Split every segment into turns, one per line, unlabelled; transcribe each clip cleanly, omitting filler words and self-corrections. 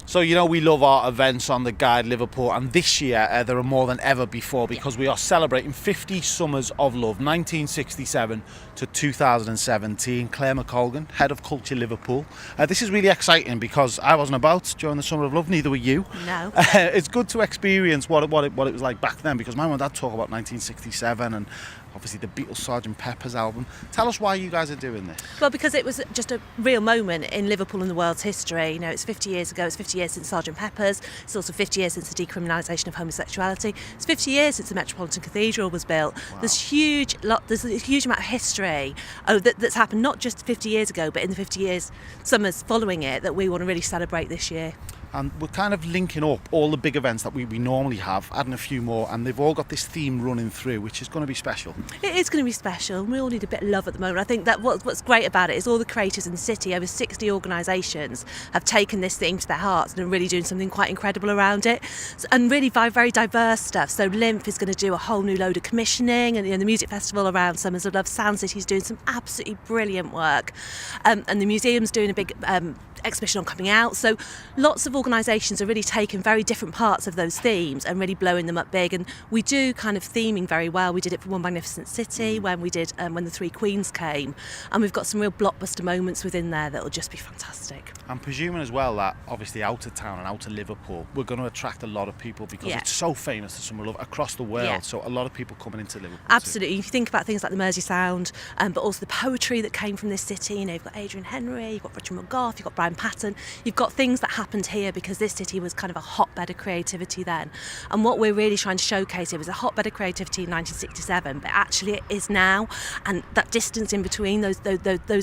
So, you know, we love our events on the Guide Liverpool, and this year there are more than ever before because we are celebrating 50 Summers of Love, 1967 to 2017. Claire McColgan, Head of Culture Liverpool. This is really exciting because I wasn't about during the Summer of Love, neither were you.
No.
It's good to experience what it was like back then, because my mum and dad talk about 1967 and obviously the Beatles' Sgt. Pepper's album. Tell us why you guys are doing this.
Well, because it was just a real moment in Liverpool and the world's history. You know, it's 50 years ago, it's 50 years since Sgt. Pepper's, it's also 50 years since the decriminalisation of homosexuality, it's 50 years since the Metropolitan Cathedral was built. Wow. There's a huge amount of history that's happened not just 50 years ago, but in the 50 years, summers following it, that we want to really celebrate this year.
And we're kind of linking up all the big events that we normally have, adding a few more, and they've all got this theme running through, which is going to be special.
It is going to be special. We all need a bit of love at the moment. I think that what's great about it is all the creators in the city, over 60 organisations, have taken this theme to their hearts and are really doing something quite incredible around it. And really very diverse stuff. So Lymph is going to do a whole new load of commissioning, and the music festival around Summers of Love, Sound City's doing some absolutely brilliant work. And the museum's doing a big exhibition on coming out. So lots of organisations are really taking very different parts of those themes and really blowing them up big. And we do kind of theming very well. We did it for One Magnificent City when we did when the Three Queens came, and we've got some real blockbuster moments within there that will just be fantastic.
I'm presuming as well that obviously out of town and out of Liverpool, we're going to attract a lot of people because it's so famous, the Summer of Love, across the world. So a lot of people coming into Liverpool.
Absolutely. If you think about things like the Merseyside, but also the poetry that came from this city, you know, you've got Adrian Henry, you've got Richard McGough, you've got Brian Patton, you've got things that happened here because this city was kind of a hotbed of creativity then. And what we're really trying to showcase here was a hotbed of creativity in 1967, but actually it is now, and that distance in between those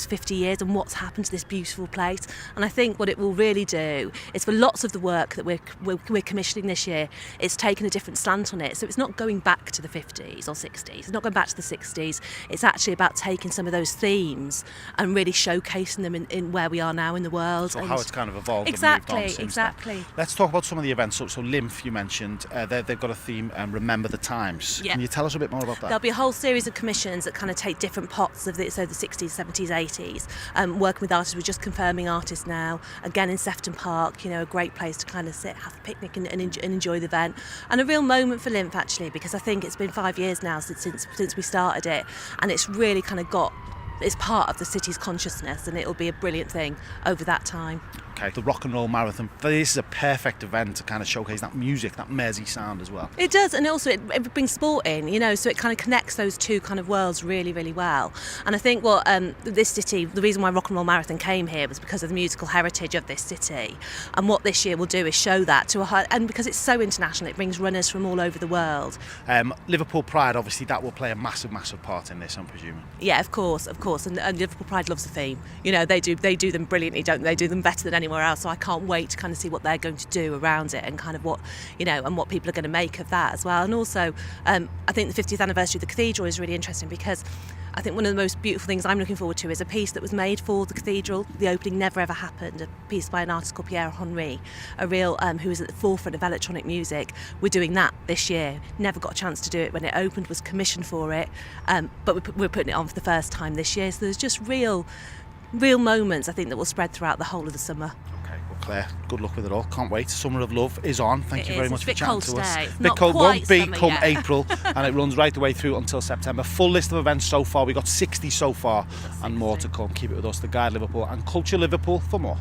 50 years and what's happened to this beautiful place. And I think what it will really do is, for lots of the work that we're commissioning this year, it's taken a different slant on it. So it's not going back to the 50s or 60s, it's not going back to the 60s, it's actually about taking some of those themes and really showcasing them in where we are now in the world.
So how it's kind of evolved
exactly,
and moved on since then. Let's talk about some of the events. So Lymph, you mentioned, they've got a theme, Remember the Times. Can you tell us a bit more about that?
There'll be a whole series of commissions that kind of take different pots of the 60s, 70s, 80s, working with artists. We're just confirming artists now, again in Sefton Park, you know, a great place to kind of sit, have a picnic and enjoy the event. And a real moment for Lymph, actually, because I think it's been 5 years now since we started it, and it's really kind of it's part of the city's consciousness, and it'll be a brilliant thing over that time.
Okay, the Rock and Roll Marathon. This is a perfect event to kind of showcase that music, that Mersey sound as well.
It does, and also it brings sport in, you know, so it kind of connects those two kind of worlds really, really well. And I think this city, the reason why Rock and Roll Marathon came here was because of the musical heritage of this city. And what this year will do is show that to and because it's so international, it brings runners from all over the world.
Liverpool Pride, obviously, that will play a massive part in this, I'm presuming.
Yeah, of course. And Liverpool Pride loves the theme. You know, they do them brilliantly, don't they? They do them better than anywhere else. So I can't wait to kind of see what they're going to do around it, and kind of what, you know, and what people are going to make of that as well. And also, I think the 50th anniversary of the cathedral is really interesting, because I think one of the most beautiful things I'm looking forward to is a piece that was made for the cathedral. The opening never ever happened. A piece by an artist called Pierre Henry, who is at the forefront of electronic music. We're doing that this year. Never got a chance to do it when it opened, was commissioned for it, but we're putting it on for the first time this year. So there's just real moments, I think, that will spread throughout the whole of the summer.
Okay, well, Claire, good luck with it all. Can't wait. Summer of Love is on. Thank you very much for chatting to us.
It's
bit cold, won't be come April, and it runs right the way through until September. Full list of events so far. We got 60 so far, and more to come. Keep it with us, the Guide Liverpool and Culture Liverpool, for more.